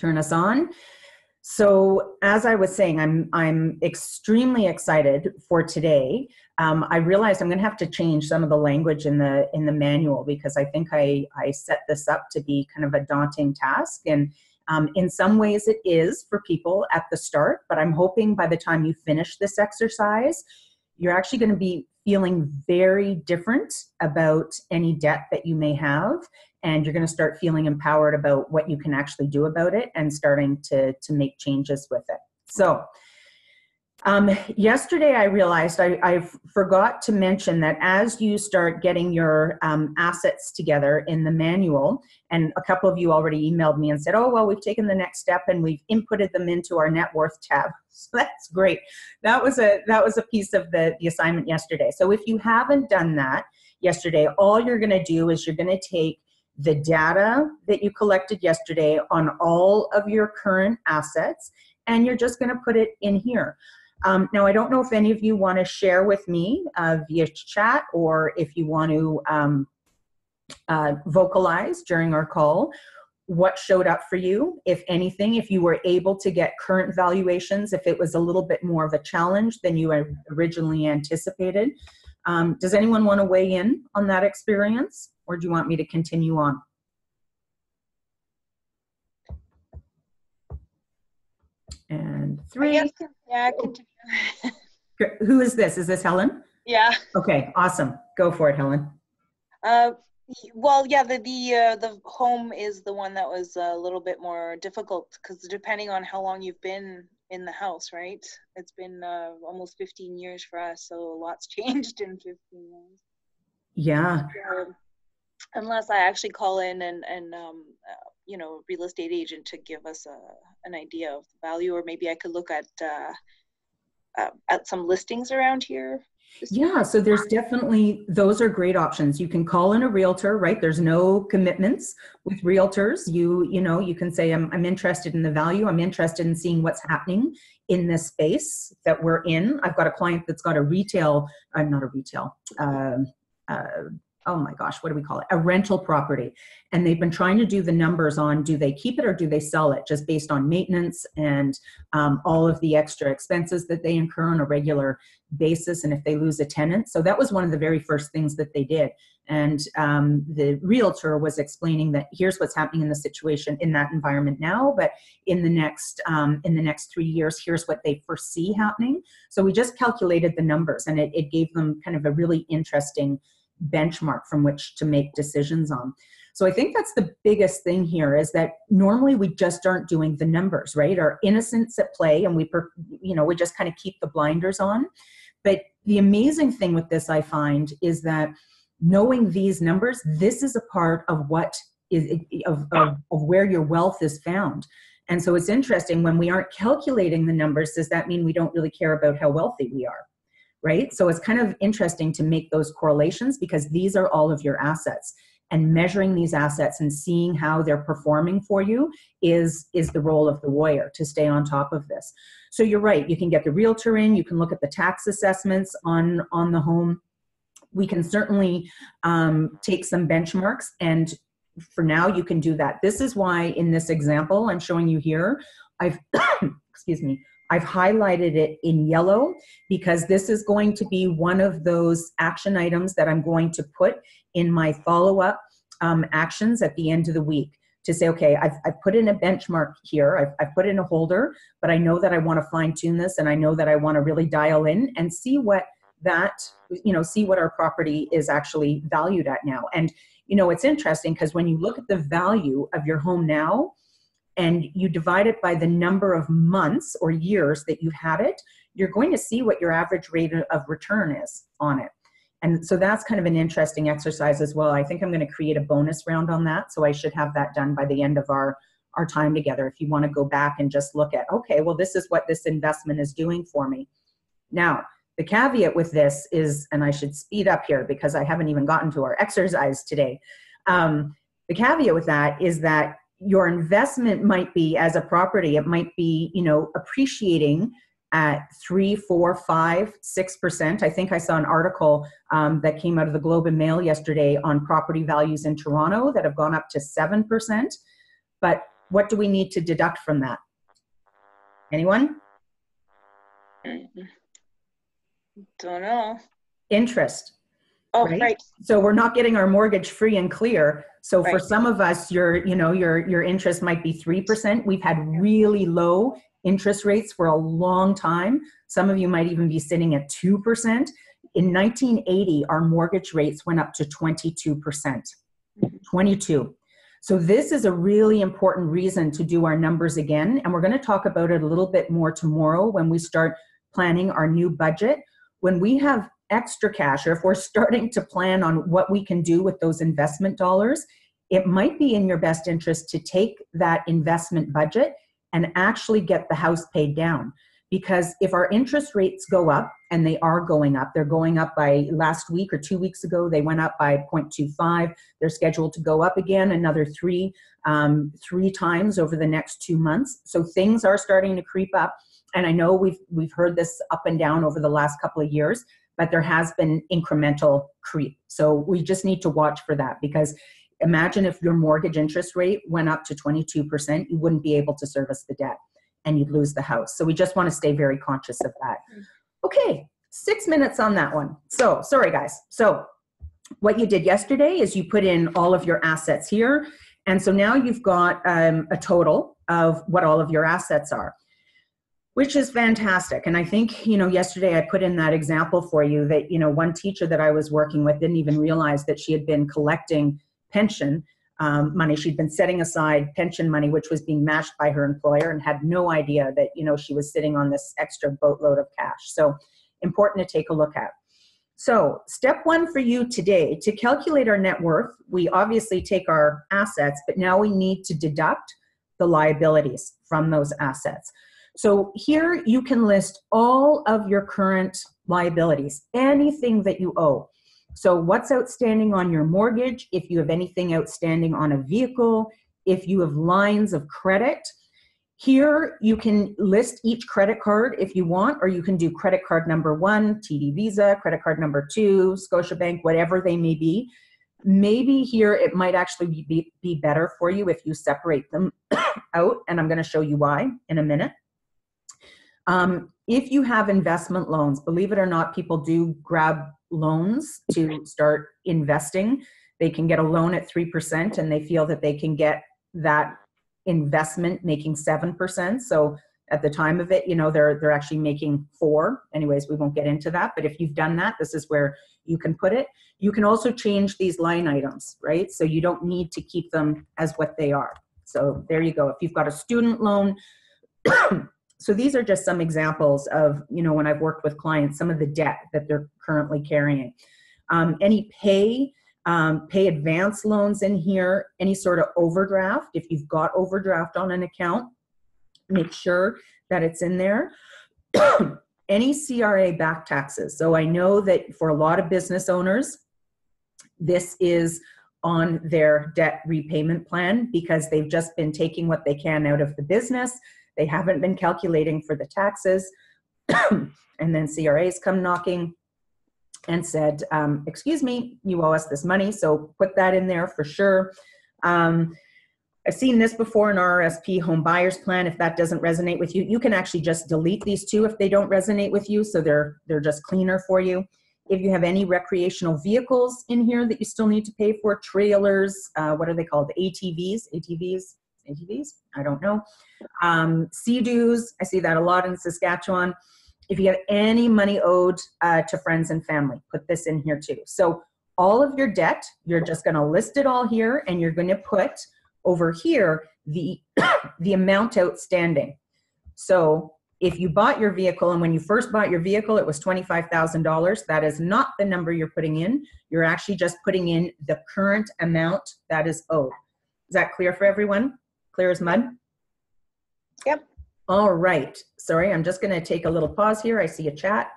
turn us on. So as I was saying, I'm extremely excited for today. I realized I'm going to have to change some of the language in the manual, because I think I set this up to be kind of a daunting task. And in some ways it is for people at the start, but I'm hoping by the time you finish this exercise, you're actually going to be feeling very different about any debt that you may have. And you're going to start feeling empowered about what you can actually do about it and starting to make changes with it. So yesterday I realized I forgot to mention that as you start getting your assets together in the manual, and a couple of you already emailed me and said, oh, well, we've taken the next step and we've inputted them into our net worth tab. So that's great. That was a piece of the assignment yesterday. So if you haven't done that yesterday, all you're going to do is you're going to take the data that you collected yesterday on all of your current assets, and you're just going to put it in here. Now, I don't know if any of you want to share with me via chat, or if you want to vocalize during our call what showed up for you, if anything, if you were able to get current valuations, if it was a little bit more of a challenge than you had originally anticipated. Does anyone want to weigh in on that experience, or do you want me to continue on? And 3. Yeah, continue. Who is this? Is this Helen? Yeah. Okay, awesome. Go for it, Helen. Well, yeah, the home is the one that was a little bit more difficult, because depending on how long you've been in the house, right? It's been almost 15 years for us, so a lot's changed in 15 years. Yeah. Unless I actually call in and you know, real estate agent to give us an idea of the value, or maybe I could look at some listings around here. Yeah, so there's definitely, those are great options. You can call in a realtor, right? There's no commitments with realtors. You know, you can say, I'm interested in the value. I'm interested in seeing what's happening in this space that we're in. I've got a client that's got a retail, not a retail, oh my gosh, what do we call it? A rental property. And they've been trying to do the numbers on, do they keep it or do they sell it, just based on maintenance and all of the extra expenses that they incur on a regular basis, and if they lose a tenant. So that was one of the very first things that they did. And the realtor was explaining that here's what's happening in the situation in that environment now, but in the next 3 years, here's what they foresee happening. So we just calculated the numbers, and it gave them kind of a really interesting benchmark from which to make decisions on. So I think that's the biggest thing here, is that normally we just aren't doing the numbers, right? Our innocence at play, and we just kind of keep the blinders on. But the amazing thing with this, I find, is that knowing these numbers, this is a part of what is of where your wealth is found. And so it's interesting, when we aren't calculating the numbers, does that mean we don't really care about how wealthy we are? Right? So it's kind of interesting to make those correlations, because these are all of your assets, and measuring these assets and seeing how they're performing for you is the role of the warrior, to stay on top of this. So you're right. You can get the realtor in, you can look at the tax assessments on the home. We can certainly take some benchmarks, and for now you can do that. This is why in this example I'm showing you here, I've, excuse me, I've highlighted it in yellow, because this is going to be one of those action items that I'm going to put in my follow-up actions at the end of the week, to say, okay, I've put in a benchmark here, I've put in a holder, but I know that I want to fine tune this, and I know that I want to really dial in and see what see what our property is actually valued at now. And, it's interesting, because when you look at the value of your home now, and you divide it by the number of months or years that you've had it, you're going to see what your average rate of return is on it. And so that's kind of an interesting exercise as well. I think I'm going to create a bonus round on that. So I should have that done by the end of our time together. If you want to go back and just look at, okay, well, this is what this investment is doing for me. Now, the caveat with this is, and I should speed up here because I haven't even gotten to our exercise today. The caveat with that is that your investment might be, as a property, it might be, appreciating at 3, 4, 5, 6%. I think I saw an article that came out of the Globe and Mail yesterday on property values in Toronto that have gone up to 7%. But What do we need to deduct from that? Anyone? Don't know. Interest. Oh, Right? right. So we're not getting our mortgage free and clear. So for Right. some of us, your interest might be 3%. We've had really low interest rates for a long time. Some of you might even be sitting at 2%. In 1980, our mortgage rates went up to 22%. 22. So this is a really important reason to do our numbers again. And we're going to talk about it a little bit more tomorrow when we start planning our new budget. When we have extra cash, or if we're starting to plan on what we can do with those investment dollars, it might be in your best interest to take that investment budget and actually get the house paid down. Because if our interest rates go up, and they are going up, they're going up by last week or 2 weeks ago, they went up by 0.25. They're scheduled to go up again another three times over the next 2 months. So things are starting to creep up. And I know we've heard this up and down over the last couple of years, but there has been incremental creep. So we just need to watch for that, because imagine if your mortgage interest rate went up to 22%, you wouldn't be able to service the debt and you'd lose the house. So we just want to stay very conscious of that. Okay, 6 minutes on that one. So sorry guys. So what you did yesterday is you put in all of your assets here. And so now you've got a total of what all of your assets are, which is fantastic. And I think, yesterday I put in that example for you that, one teacher that I was working with didn't even realize that she had been collecting pension money. She'd been setting aside pension money, which was being matched by her employer, and had no idea that, she was sitting on this extra boatload of cash. So important to take a look at. So step one for you today, to calculate our net worth, we obviously take our assets, but now we need to deduct the liabilities from those assets. So here you can list all of your current liabilities, anything that you owe. So what's outstanding on your mortgage, if you have anything outstanding on a vehicle, if you have lines of credit. Here you can list each credit card if you want, or you can do credit card number 1, TD Visa, credit card number 2, Scotiabank, whatever they may be. Maybe here it might actually be better for you if you separate them out, and I'm going to show you why in a minute. If you have investment loans, believe it or not, people do grab loans to start investing. They can get a loan at 3% and they feel that they can get that investment making 7%. So at the time of it, they're actually making 4. Anyways, we won't get into that. But if you've done that, this is where you can put it. You can also change these line items, right? So you don't need to keep them as what they are. So there you go. If you've got a student loan, so these are just some examples of, when I've worked with clients, some of the debt that they're currently carrying. Any pay advance loans in here, any sort of overdraft. If you've got overdraft on an account, make sure that it's in there. Any CRA back taxes. So I know that for a lot of business owners, this is on their debt repayment plan because they've just been taking what they can out of the business. They haven't been calculating for the taxes. And then CRAs come knocking and said, excuse me, you owe us this money. So put that in there for sure. I've seen this before in RRSP home buyers plan. If that doesn't resonate with you, you can actually just delete these two if they don't resonate with you. So they're just cleaner for you. If you have any recreational vehicles in here that you still need to pay for, trailers, what are they called? ATVs? I don't know. Sea-Doos, I see that a lot in Saskatchewan. If you have any money owed to friends and family, put this in here too. So all of your debt, you're just going to list it all here, and you're going to put over here the amount outstanding. So if you bought your vehicle, and when you first bought your vehicle, it was $25,000, that is not the number you're putting in. You're actually just putting in the current amount that is owed. Is that clear for everyone? Clear as mud? Yep. All right. Sorry, I'm just going to take a little pause here. I see a chat.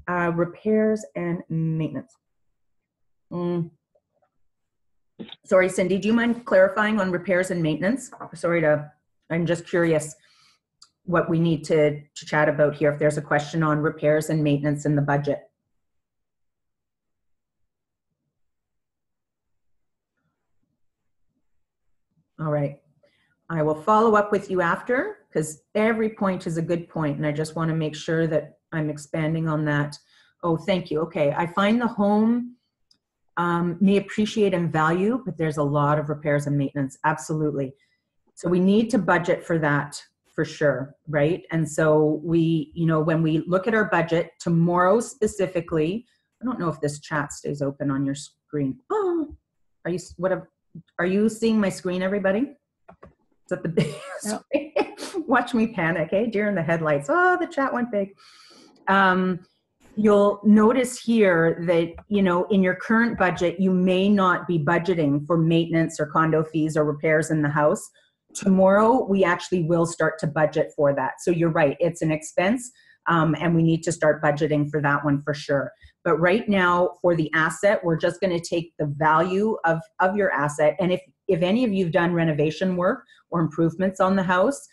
Repairs and maintenance. Sorry, Cindy, do you mind clarifying on repairs and maintenance? I'm just curious what we need to chat about here if there's a question on repairs and maintenance in the budget. All right. I will follow up with you after, because every point is a good point, and I just want to make sure that I'm expanding on that. Oh, thank you. Okay, I find the home may appreciate and value, but there's a lot of repairs and maintenance. Absolutely. So we need to budget for that for sure, right? And so we, you know, when we look at our budget tomorrow specifically, I don't know if this chat stays open on your screen. Oh, are you seeing my screen, everybody? Is that the big screen? Watch me panic, eh? Deer in the headlights. Oh, the chat went big. You'll notice here that, you know, in your current budget, you may not be budgeting for maintenance or condo fees or repairs in the house. Tomorrow, we actually will start to budget for that. So you're right, it's an expense, and we need to start budgeting for that one for sure. But right now, for the asset, we're just going to take the value of your asset. And if any of you've done renovation work or improvements on the house,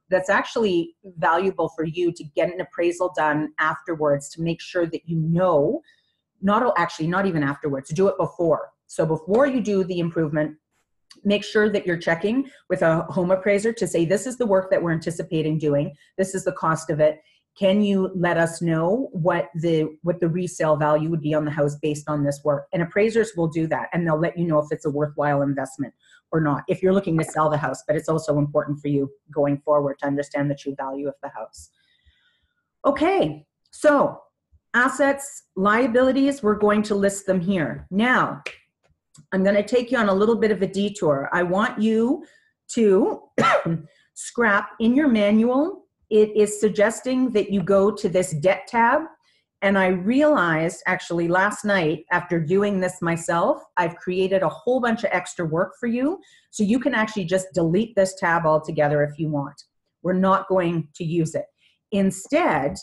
that's actually valuable for you to get an appraisal done afterwards to make sure that you know, not even afterwards, do it before. So before you do the improvement, make sure that you're checking with a home appraiser to say, this is the work that we're anticipating doing. This is the cost of it. Can you let us know what the resale value would be on the house based on this work? And appraisers will do that, and they'll let you know if it's a worthwhile investment or not, if you're looking to sell the house. But it's also important for you going forward to understand the true value of the house. Okay, so assets, liabilities, we're going to list them here. Now, I'm going to take you on a little bit of a detour. I want you to scrap in your manual. It is suggesting that you go to this debt tab. And I realized actually last night, after doing this myself, I've created a whole bunch of extra work for you. So you can actually just delete this tab altogether if you want. We're not going to use it. Instead,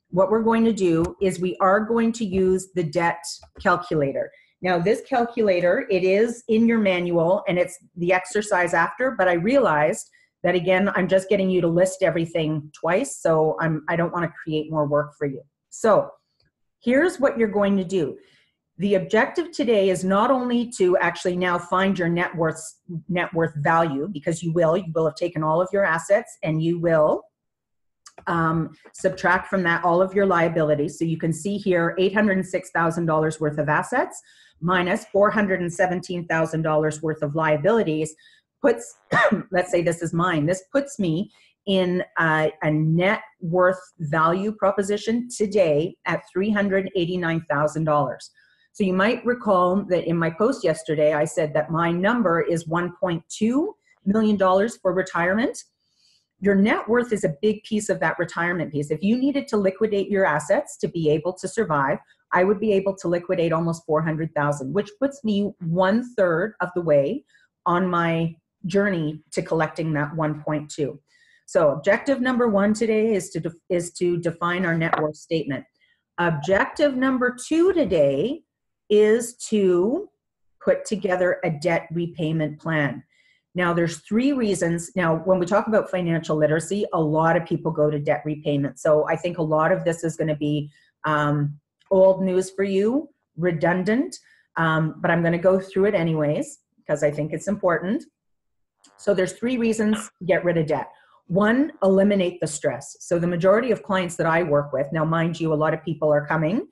what we're going to do is we are going to use the debt calculator. Now, this calculator, it is in your manual, and it's the exercise after, but I realized that, again, I'm just getting you to list everything twice, so I don't want to create more work for you. So here's what you're going to do. The objective today is not only to actually now find your net worth value, because you will have taken all of your assets and you will subtract from that all of your liabilities. So you can see here $806,000 worth of assets minus $417,000 worth of liabilities puts, let's say this is mine, this puts me in a net worth value proposition today at $389,000. So you might recall that in my post yesterday, I said that my number is $1.2 million for retirement. Your net worth is a big piece of that retirement piece. If you needed to liquidate your assets to be able to survive, I would be able to liquidate almost $400,000, which puts me 1/3 of the way on my journey to collecting that 1.2. So objective number one today is to define our net worth statement. Objective number two today is to put together a debt repayment plan. Now, there's three reasons. Now, when we talk about financial literacy, a lot of people go to debt repayment. So I think a lot of this is going to be old news for you, redundant, but I'm going to go through it anyways because I think it's important. So there's three reasons to get rid of debt. One, eliminate the stress. So the majority of clients that I work with, now mind you, a lot of people are coming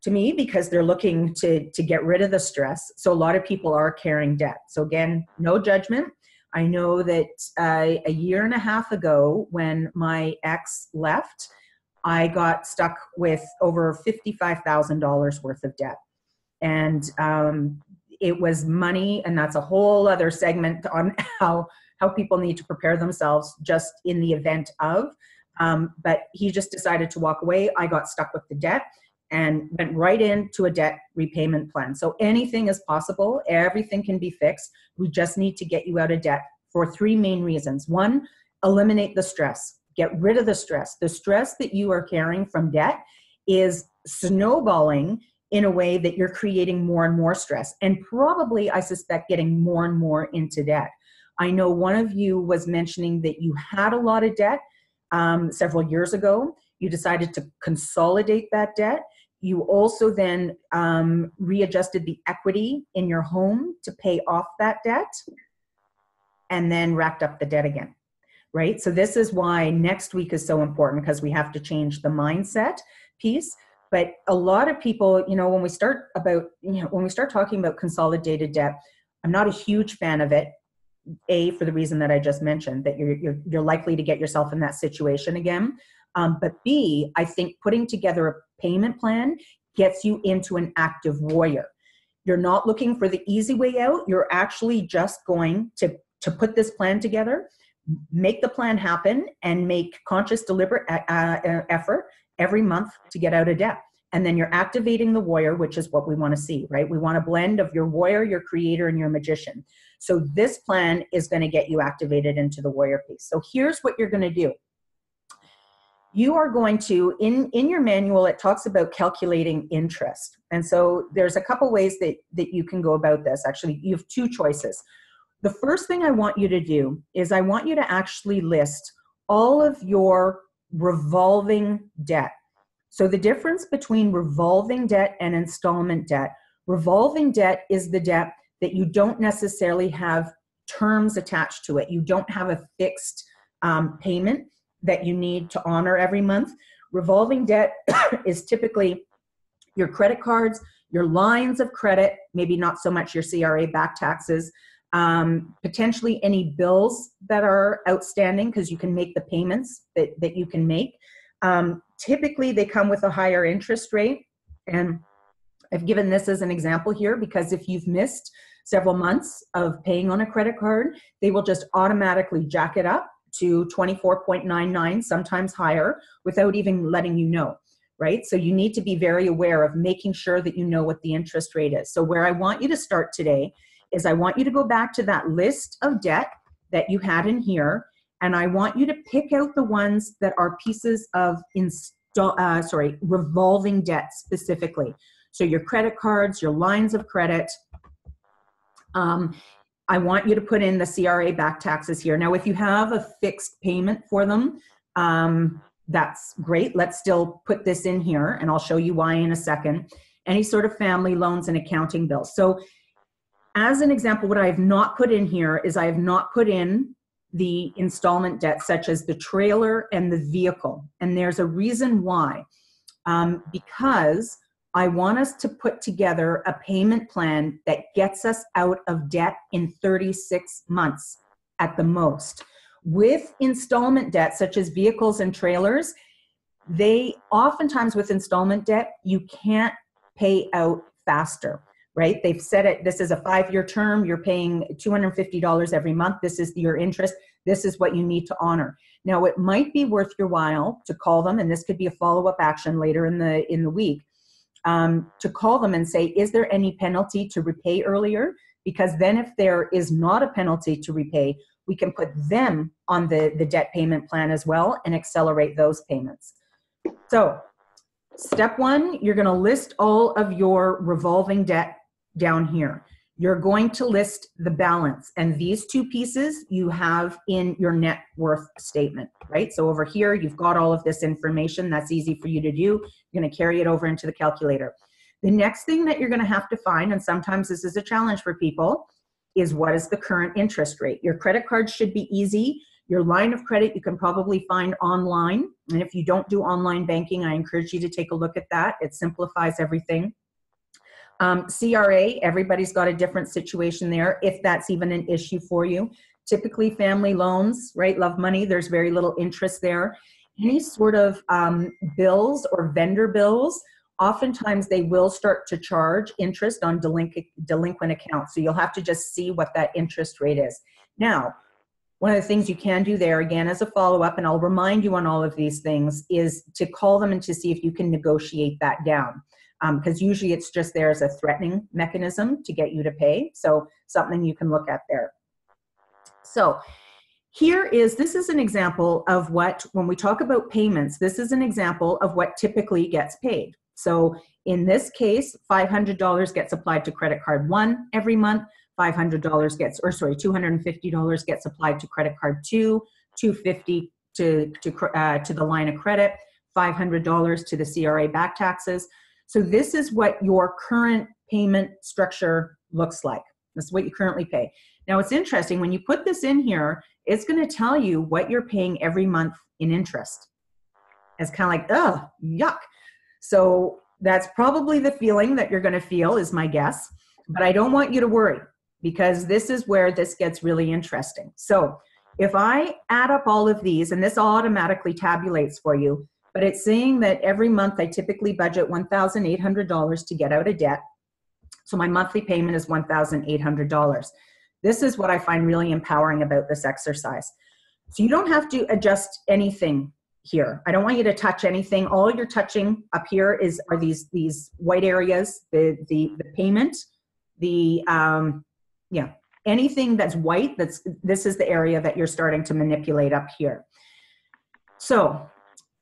to me because they're looking to get rid of the stress. So a lot of people are carrying debt. So again, no judgment. I know that a year and a half ago when my ex left, I got stuck with over $55,000 worth of debt. And it was money, and that's a whole other segment on how people need to prepare themselves just in the event of. But he just decided to walk away. I got stuck with the debt and went right into a debt repayment plan. So anything is possible. Everything can be fixed. We just need to get you out of debt for three main reasons. One, eliminate the stress. Get rid of the stress. The stress that you are carrying from debt is snowballing in a way that you're creating more and more stress, and probably, I suspect, getting more and more into debt. I know one of you was mentioning that you had a lot of debt several years ago. You decided to consolidate that debt. You also then readjusted the equity in your home to pay off that debt. and then racked up the debt again, right? So this is why next week is so important, because we have to change the mindset piece. But a lot of people, when we start talking about consolidated debt, I'm not a huge fan of it. A, for the reason that I just mentioned, that you're likely to get yourself in that situation again. But B, I think putting together a payment plan gets you into an active warrior. You're not looking for the easy way out. You're actually just going to put this plan together, make the plan happen, and make conscious, deliberate effort every month to get out of debt. And then you're activating the warrior, which is what we want to see, right? We want a blend of your warrior, your creator, and your magician. So this plan is going to get you activated into the warrior piece. So here's what you're going to do. You are going to, in your manual, it talks about calculating interest. And so there's a couple ways that you can go about this. Actually, you have two choices. The first thing I want you to do is I want you to actually list all of your revolving debt. So the difference between revolving debt and installment debt: revolving debt is the debt that you don't necessarily have terms attached to it. You don't have a fixed payment that you need to honor every month. Revolving debt is typically your credit cards, your lines of credit, maybe not so much your CRA back taxes, potentially any bills that are outstanding, because you can make the payments that you can make. Typically, they come with a higher interest rate. And I've given this as an example here because if you've missed several months of paying on a credit card, they will just automatically jack it up to 24.99, sometimes higher, without even letting you know, right? So you need to be very aware of making sure that you know what the interest rate is. So where I want you to start today is I want you to go back to that list of debt that you had in here, and I want you to pick out the ones that are pieces of revolving debt specifically. So your credit cards, your lines of credit. I want you to put in the CRA back taxes here. Now, if you have a fixed payment for them, that's great. Let's still put this in here, and I'll show you why in a second. Any sort of family loans and accounting bills. So as an example, what I have not put in here is I have not put in the installment debt, such as the trailer and the vehicle. And there's a reason why. Because I want us to put together a payment plan that gets us out of debt in 36 months at the most. With installment debt, such as vehicles and trailers, they oftentimes, with installment debt, you can't pay out faster, right? They've said it, this is a 5-year term, you're paying $250 every month, this is your interest, this is what you need to honor. Now, it might be worth your while to call them, and this could be a follow-up action later in the week, to call them and say, is there any penalty to repay earlier? Because then if there is not a penalty to repay, we can put them on the debt payment plan as well and accelerate those payments. So step one, you're going to list all of your revolving debt down here. You're going to list the balance, and these two pieces you have in your net worth statement, right? So over here, you've got all of this information. That's easy for you to do. You're going to carry it over into the calculator. The next thing that you're going to have to find, and sometimes this is a challenge for people, is what is the current interest rate? Your credit card should be easy. Your line of credit you can probably find online. And if you don't do online banking, I encourage you to take a look at that. It simplifies everything. CRA, everybody's got a different situation there, if that's even an issue for you. Typically family loans, right? Love money, there's very little interest there. Any sort of bills or vendor bills, oftentimes they will start to charge interest on delinquent accounts. So you'll have to just see what that interest rate is. Now, one of the things you can do there, again, as a follow-up, and I'll remind you on all of these things, is to call them and to see if you can negotiate that down. Because usually it's just there as a threatening mechanism to get you to pay. So something you can look at there. So this is an example of what, when we talk about payments, this is an example of what typically gets paid. So in this case, $500 gets applied to credit card 1 every month, $250 gets applied to credit card 2, $250 to the line of credit, $500 to the CRA back taxes. So this is what your current payment structure looks like. This is what you currently pay. Now it's interesting, when you put this in here, it's going to tell you what you're paying every month in interest. It's kind of like, ugh, yuck. So that's probably the feeling that you're going to feel, is my guess. But I don't want you to worry, because this is where this gets really interesting. So if I add up all of these, and this automatically tabulates for you, but it's saying that every month I typically budget $1,800 to get out of debt. So my monthly payment is $1,800. This is what I find really empowering about this exercise. So you don't have to adjust anything here. I don't want you to touch anything. All you're touching up here are these white areas, the payment, anything that's white, this is the area that you're starting to manipulate up here. So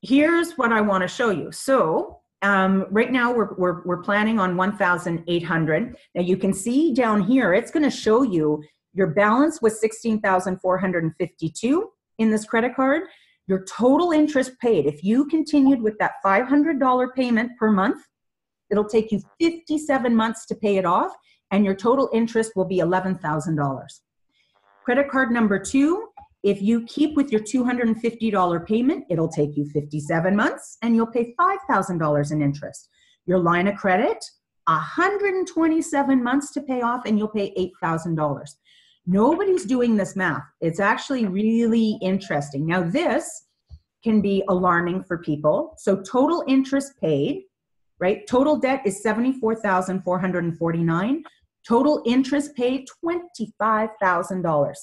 here's what I want to show you. So right now we're planning on 1,800. Now you can see down here, it's going to show you your balance was 16,452 in this credit card. Your total interest paid, if you continued with that $500 payment per month, it'll take you 57 months to pay it off, and your total interest will be $11,000. Credit card number 2, if you keep with your $250 payment, it'll take you 57 months, and you'll pay $5,000 in interest. Your line of credit, 127 months to pay off, and you'll pay $8,000. Nobody's doing this math. It's actually really interesting. Now, this can be alarming for people. So total interest paid, right? Total debt is $74,449. Total interest paid, $25,000.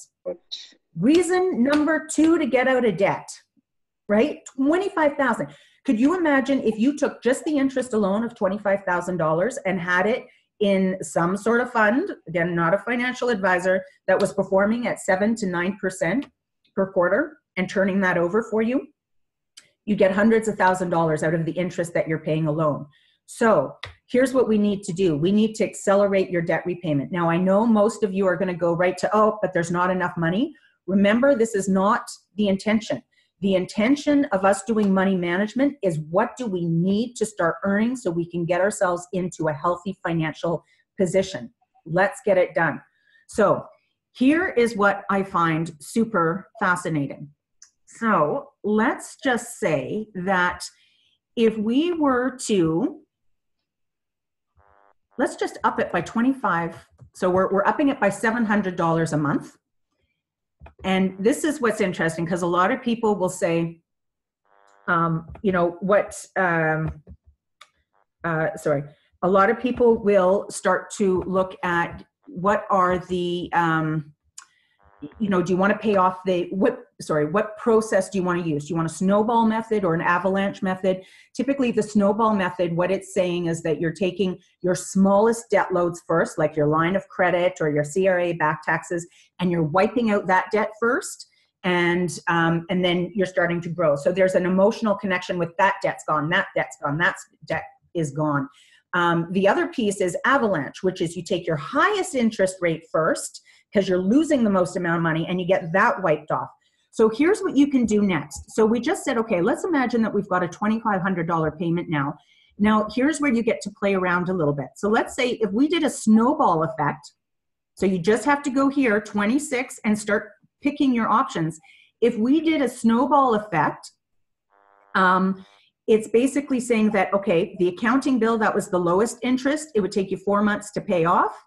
Reason number 2 to get out of debt, right? $25,000. Could you imagine if you took just the interest alone of $25,000 and had it in some sort of fund, again, not a financial advisor, that was performing at 7 to 9% per quarter and turning that over for you? You get hundreds of $1,000s out of the interest that you're paying alone. So here's what we need to do. We need to accelerate your debt repayment. Now, I know most of you are going to go right to, oh, but there's not enough money. Remember, this is not the intention. The intention of us doing money management is, what do we need to start earning so we can get ourselves into a healthy financial position? Let's get it done. So here is what I find super fascinating. So let's just say that if we were to, let's just up it by 25. So we're upping it by $700 a month. And this is what's interesting, because a lot of people will say, a lot of people will start to look at what are the, do you want to pay off what process do you want to use? Do you want a snowball method or an avalanche method? Typically the snowball method, what it's saying is that you're taking your smallest debt loads first, like your line of credit or your CRA back taxes, and you're wiping out that debt first. And then you're starting to grow. So there's an emotional connection with that debt's gone, that debt's gone, that debt is gone. The other piece is avalanche, which is you take your highest interest rate first, because you're losing the most amount of money, and you get that wiped off. So here's what you can do next. So we just said, okay, let's imagine that we've got a $2,500 payment now. Now, here's where you get to play around a little bit. So let's say if we did a snowball effect, so you just have to go here, 26, and start picking your options. If we did a snowball effect, it's basically saying that, okay, the accounting bill, that was the lowest interest. It would take you 4 months to pay off.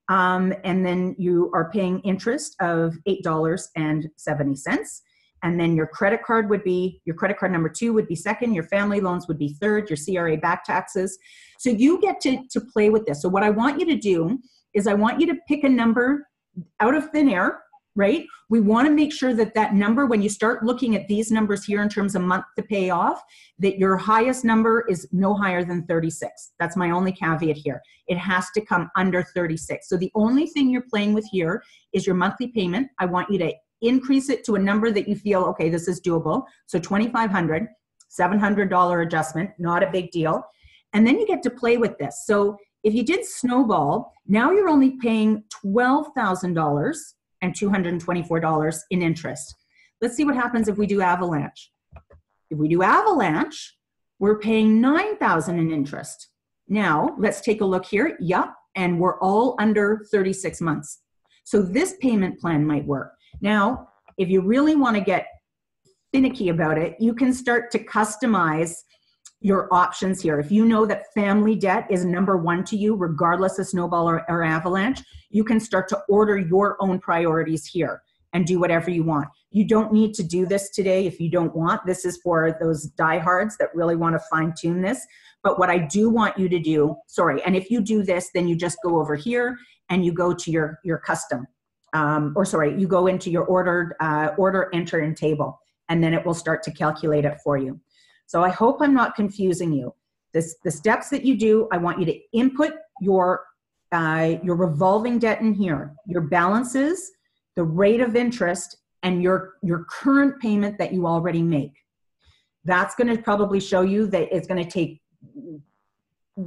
And then you are paying interest of $8.70. And then your credit card number 2 would be second, your family loans would be third, your CRA back taxes. So you get to play with this. So what I want you to do is I want you to pick a number out of thin air, right? We want to make sure that that number, when you start looking at these numbers here in terms of month to pay off, that your highest number is no higher than 36. That's my only caveat here. It has to come under 36. So the only thing you're playing with here is your monthly payment. I want you to increase it to a number that you feel, okay, this is doable. So $2,500, $700 adjustment, not a big deal. And then you get to play with this. So if you did snowball, now you're only paying $12,000 and $224 in interest. Let's see what happens if we do avalanche. If we do avalanche, we're paying $9,000 in interest. Now, let's take a look here. Yep, and we're all under 36 months. So this payment plan might work. Now, if you really want to get finicky about it, you can start to customize your options here. If you know that family debt is number one to you, regardless of snowball or avalanche, you can start to order your own priorities here and do whatever you want. You don't need to do this today if you don't want. This is for those diehards that really want to fine tune this. But what I do want you to do, and if you do this, then you just go over here and you go to your custom, you go into your order enter in table, and then it will start to calculate it for you. So I hope I'm not confusing you. The steps that you do, I want you to input your revolving debt in here, your balances, the rate of interest, and your current payment that you already make. That's going to probably show you that it's going to take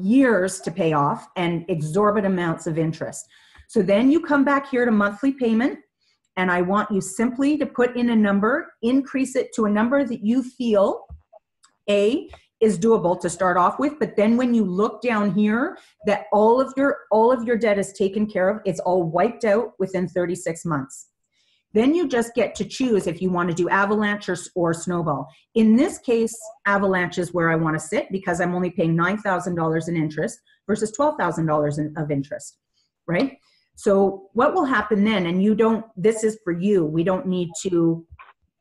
years to pay off and exorbitant amounts of interest. So then you come back here to monthly payment, and I want you simply to put in a number, increase it to a number that you feel is doable to start off with. But then when you look down here, that all of your debt is taken care of, it's all wiped out within 36 months. Then you just get to choose if you want to do avalanche or snowball. In this case, avalanche is where I want to sit because I'm only paying $9,000 in interest versus $12,000 of interest, right? So what will happen then, and this is for you, we don't need to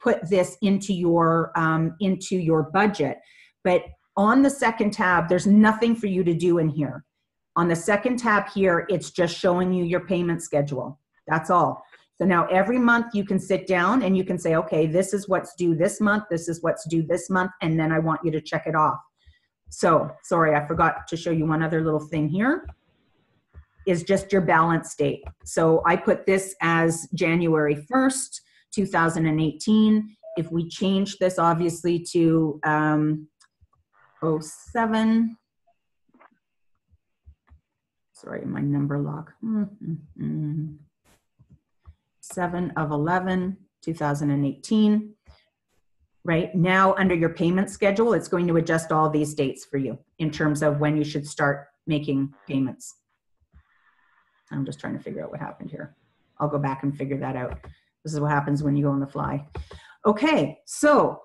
put this into your budget, but on the second tab, there's nothing for you to do in here. On the second tab here, it's just showing you your payment schedule. That's all. So now every month you can sit down and you can say, okay, this is what's due this month, this is what's due this month, and then I want you to check it off. So, sorry, I forgot to show you one other little thing here, is just your balance date. So I put this as January 1st, 2018. If we change this obviously to 07, sorry, my number lock. 7/11/2018. Right now, under your payment schedule, it's going to adjust all these dates for you in terms of when you should start making payments. I'm just trying to figure out what happened here. I'll go back and figure that out. This is what happens when you go on the fly. Okay, so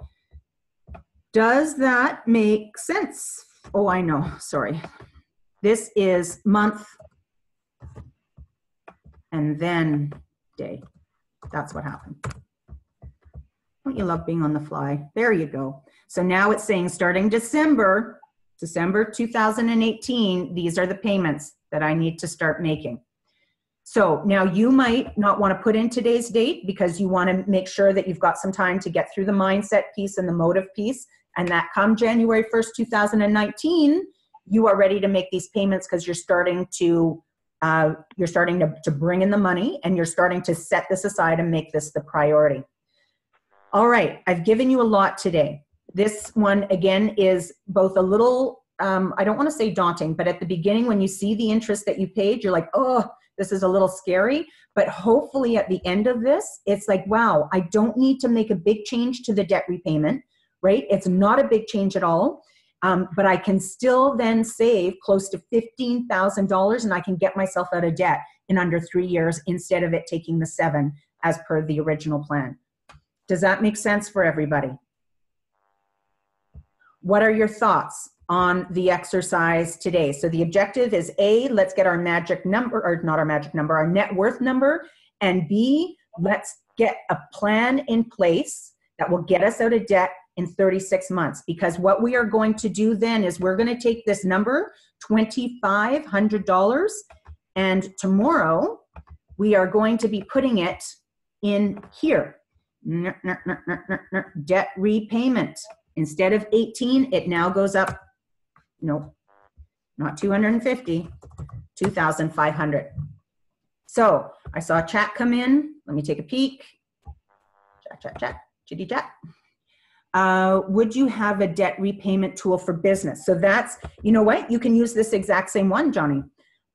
does that make sense? Oh, I know, sorry. This is month and then day. That's what happened. Don't you love being on the fly? There you go. So now it's saying starting December 2018, these are the payments that I need to start making. So now you might not want to put in today's date because you want to make sure that you've got some time to get through the mindset piece and the motive piece, and that come January 1st, 2019, you are ready to make these payments because you're starting to bring in the money and you're starting to set this aside and make this the priority. All right, I've given you a lot today. This one, again, is both a little, I don't want to say daunting, but at the beginning when you see the interest that you paid, you're like, oh, this is a little scary. But hopefully at the end of this, it's like, wow, I don't need to make a big change to the debt repayment, right? It's not a big change at all. But I can still then save close to $15,000 and I can get myself out of debt in under 3 years instead of it taking the 7 as per the original plan. Does that make sense for everybody? What are your thoughts on the exercise today? So the objective is A, let's get our magic number, or not our magic number, our net worth number, and B, let's get a plan in place that will get us out of debt in 36 months. Because what we are going to do then is we're going to take this number, $2,500, and tomorrow we are going to be putting it in here. Debt repayment. Instead of 18, it now goes up, no, not 250, 2,500. So I saw a chat come in. Let me take a peek. Chat, chitty chat. Would you have a debt repayment tool for business? So that's, you know what? You can use this exact same one, Johnny.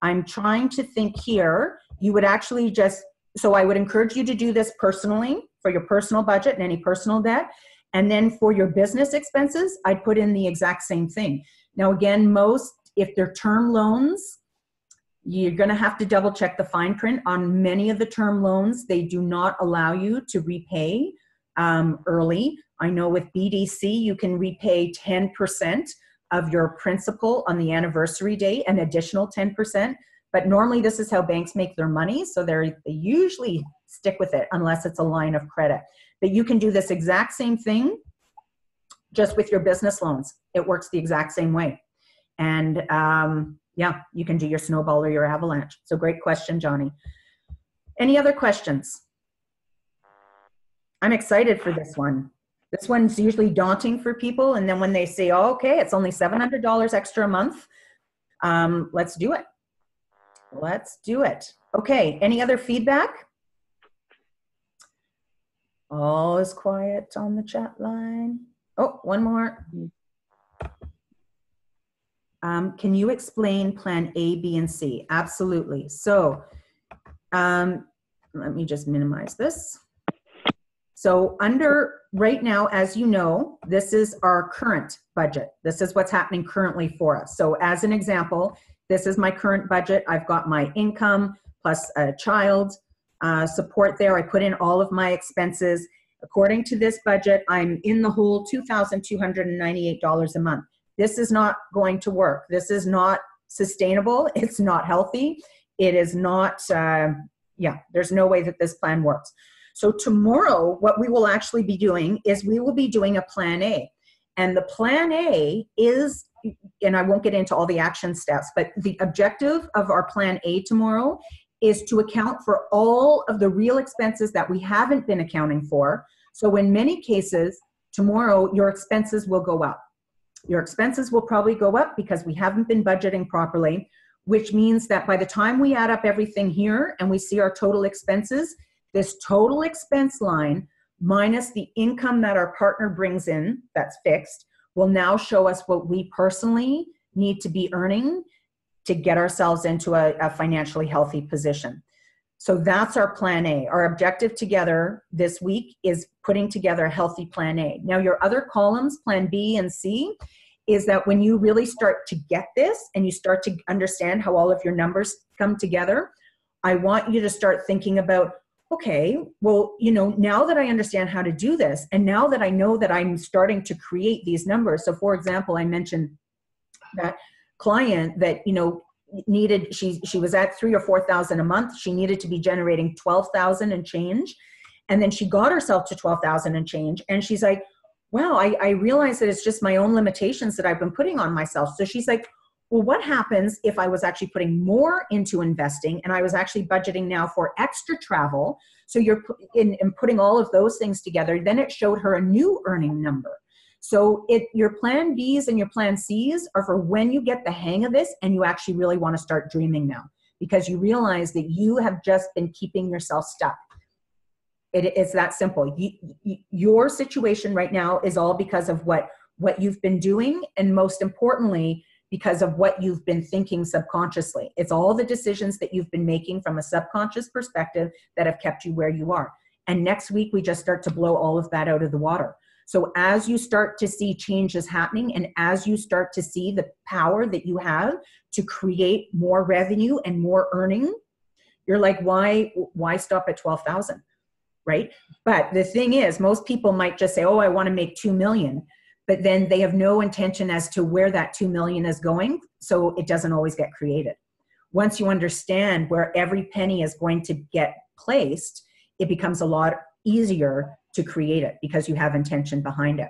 I'm trying to think here. You would actually just, so I would encourage you to do this personally for your personal budget and any personal debt. And then for your business expenses, I'd put in the exact same thing. Now, again, most, if they're term loans, You're going to have to double check the fine print on many of the term loans. They do not allow you to repay early. I know with BDC, you can repay 10% of your principal on the anniversary date, an additional 10%. But normally this is how banks make their money. So they usually stick with it unless it's a line of credit. But you can do this exact same thing just with your business loans. It works the exact same way. And yeah, you can do your snowball or your avalanche. So great question, Johnny. Any other questions? I'm excited for this one. This one's usually daunting for people. And then when they say, oh, okay, it's only $700 extra a month, let's do it. Let's do it. Okay, any other feedback? All is quiet on the chat line. Oh, one more. Can you explain plan A, B, and C? Absolutely. So let me just minimize this. So under right now, as you know, this is our current budget. This is what's happening currently for us. So as an example, this is my current budget. I've got my income plus a child support there. I put in all of my expenses. According to this budget, I'm in the hole $2,298 a month. This is not going to work. This is not sustainable. It's not healthy. It is not, yeah, there's no way that this plan works. So tomorrow, what we will actually be doing is we will be doing a plan A. And the plan A is, and I won't get into all the action steps, but the objective of our plan A tomorrow is to account for all of the real expenses that we haven't been accounting for. So in many cases, tomorrow, your expenses will go up. Your expenses will probably go up because we haven't been budgeting properly, which means that by the time we add up everything here and we see our total expenses, this total expense line minus the income that our partner brings in, that's fixed, will now show us what we personally need to be earning to get ourselves into a financially healthy position. So that's our plan A. Our objective together this week is putting together a healthy plan A. Now your other columns, plan B and C, is that when you really start to get this and you start to understand how all of your numbers come together, I want you to start thinking about, okay, well, you know, now that I understand how to do this, and now that I know that I'm starting to create these numbers. So for example, I mentioned that client that, you know, needed, she was at 3,000 or 4,000 a month. She needed to be generating 12,000 and change. And then she got herself to 12,000 and change. And she's like, wow, I realize that it's just my own limitations that I've been putting on myself. So she's like, well, what happens if I was actually putting more into investing and I was actually budgeting now for extra travel? So you're in putting all of those things together, then it showed her a new earning number. So your plan Bs and your plan Cs are for when you get the hang of this and you actually really want to start dreaming now, because you realize that you have just been keeping yourself stuck. It's that simple. Your situation right now is all because of what you've been doing, and most importantly, because of what you've been thinking subconsciously. It's all the decisions that you've been making from a subconscious perspective that have kept you where you are. And next week, we just start to blow all of that out of the water. So as you start to see changes happening, and as you start to see the power that you have to create more revenue and more earning, you're like, why stop at 12,000, right? But the thing is, most people might just say, oh, I want to make 2 million. But then they have no intention as to where that 2 million is going. So it doesn't always get created. Once you understand where every penny is going to get placed, it becomes a lot easier to create it because you have intention behind it.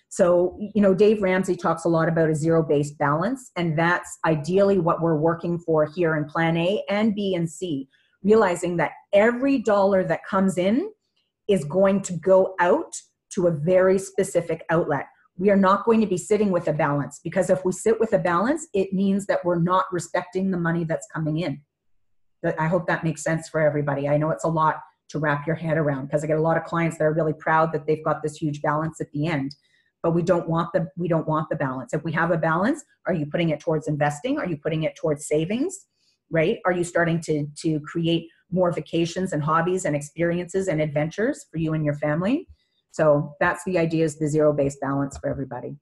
So, you know, Dave Ramsey talks a lot about a zero-based balance, and that's ideally what we're working for here in plan A and B and C, realizing that every dollar that comes in is going to go out to a very specific outlet. We are not going to be sitting with a balance, because if we sit with a balance, it means that we're not respecting the money that's coming in. I hope that makes sense for everybody. I know it's a lot to wrap your head around, because I get a lot of clients that are really proud that they've got this huge balance at the end, but we don't want the balance. If we have a balance, are you putting it towards investing? Are you putting it towards savings, right? Are you starting to create more vacations and hobbies and experiences and adventures for you and your family? So that's the idea, is the zero-based balance for everybody.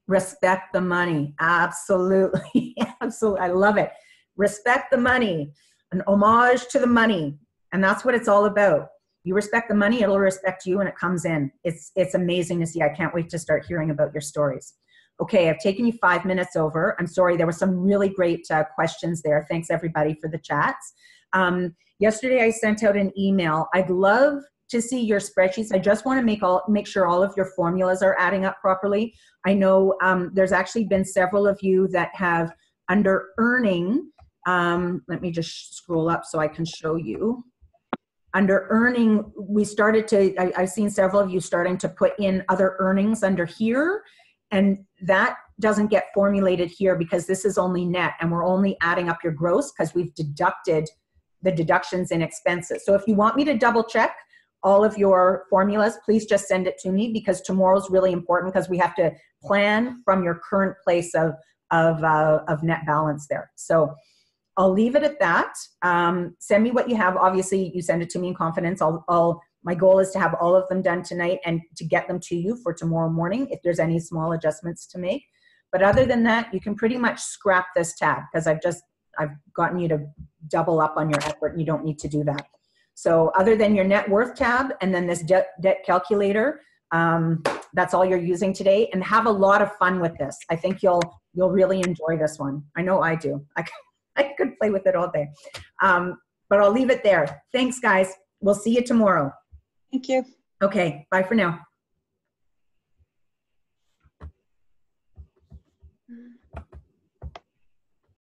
Respect the money. Absolutely. Absolutely. I love it. respect the money, an homage to the money. And that's what it's all about. You respect the money, it'll respect you when it comes in. It's amazing to see. I can't wait to start hearing about your stories. Okay, I've taken you 5 minutes over. I'm sorry, there were some really great questions there. Thanks everybody for the chats. Yesterday I sent out an email. I'd love to see your spreadsheets. I just want to make sure all of your formulas are adding up properly. I know there's actually been several of you that have under earning, let me just scroll up so I can show you. Under earning, we started to, I've seen several of you starting to put in other earnings under here, and that doesn't get formulated here because this is only net and we're only adding up your gross because we've deducted the deductions in expenses. So if you want me to double check all of your formulas, please just send it to me because tomorrow's really important because we have to plan from your current place of net balance there. So I'll leave it at that. Send me what you have. Obviously, you send it to me in confidence. My goal is to have all of them done tonight and to get them to you for tomorrow morning if there's any small adjustments to make. But other than that, you can pretty much scrap this tab because I've gotten you to double up on your effort and you don't need to do that. So other than your net worth tab and then this debt calculator, that's all you're using today, and have a lot of fun with this. I think you'll really enjoy this one. I know I do. I could play with it all day. But I'll leave it there. Thanks, guys. We'll see you tomorrow. Thank you. Okay, bye for now.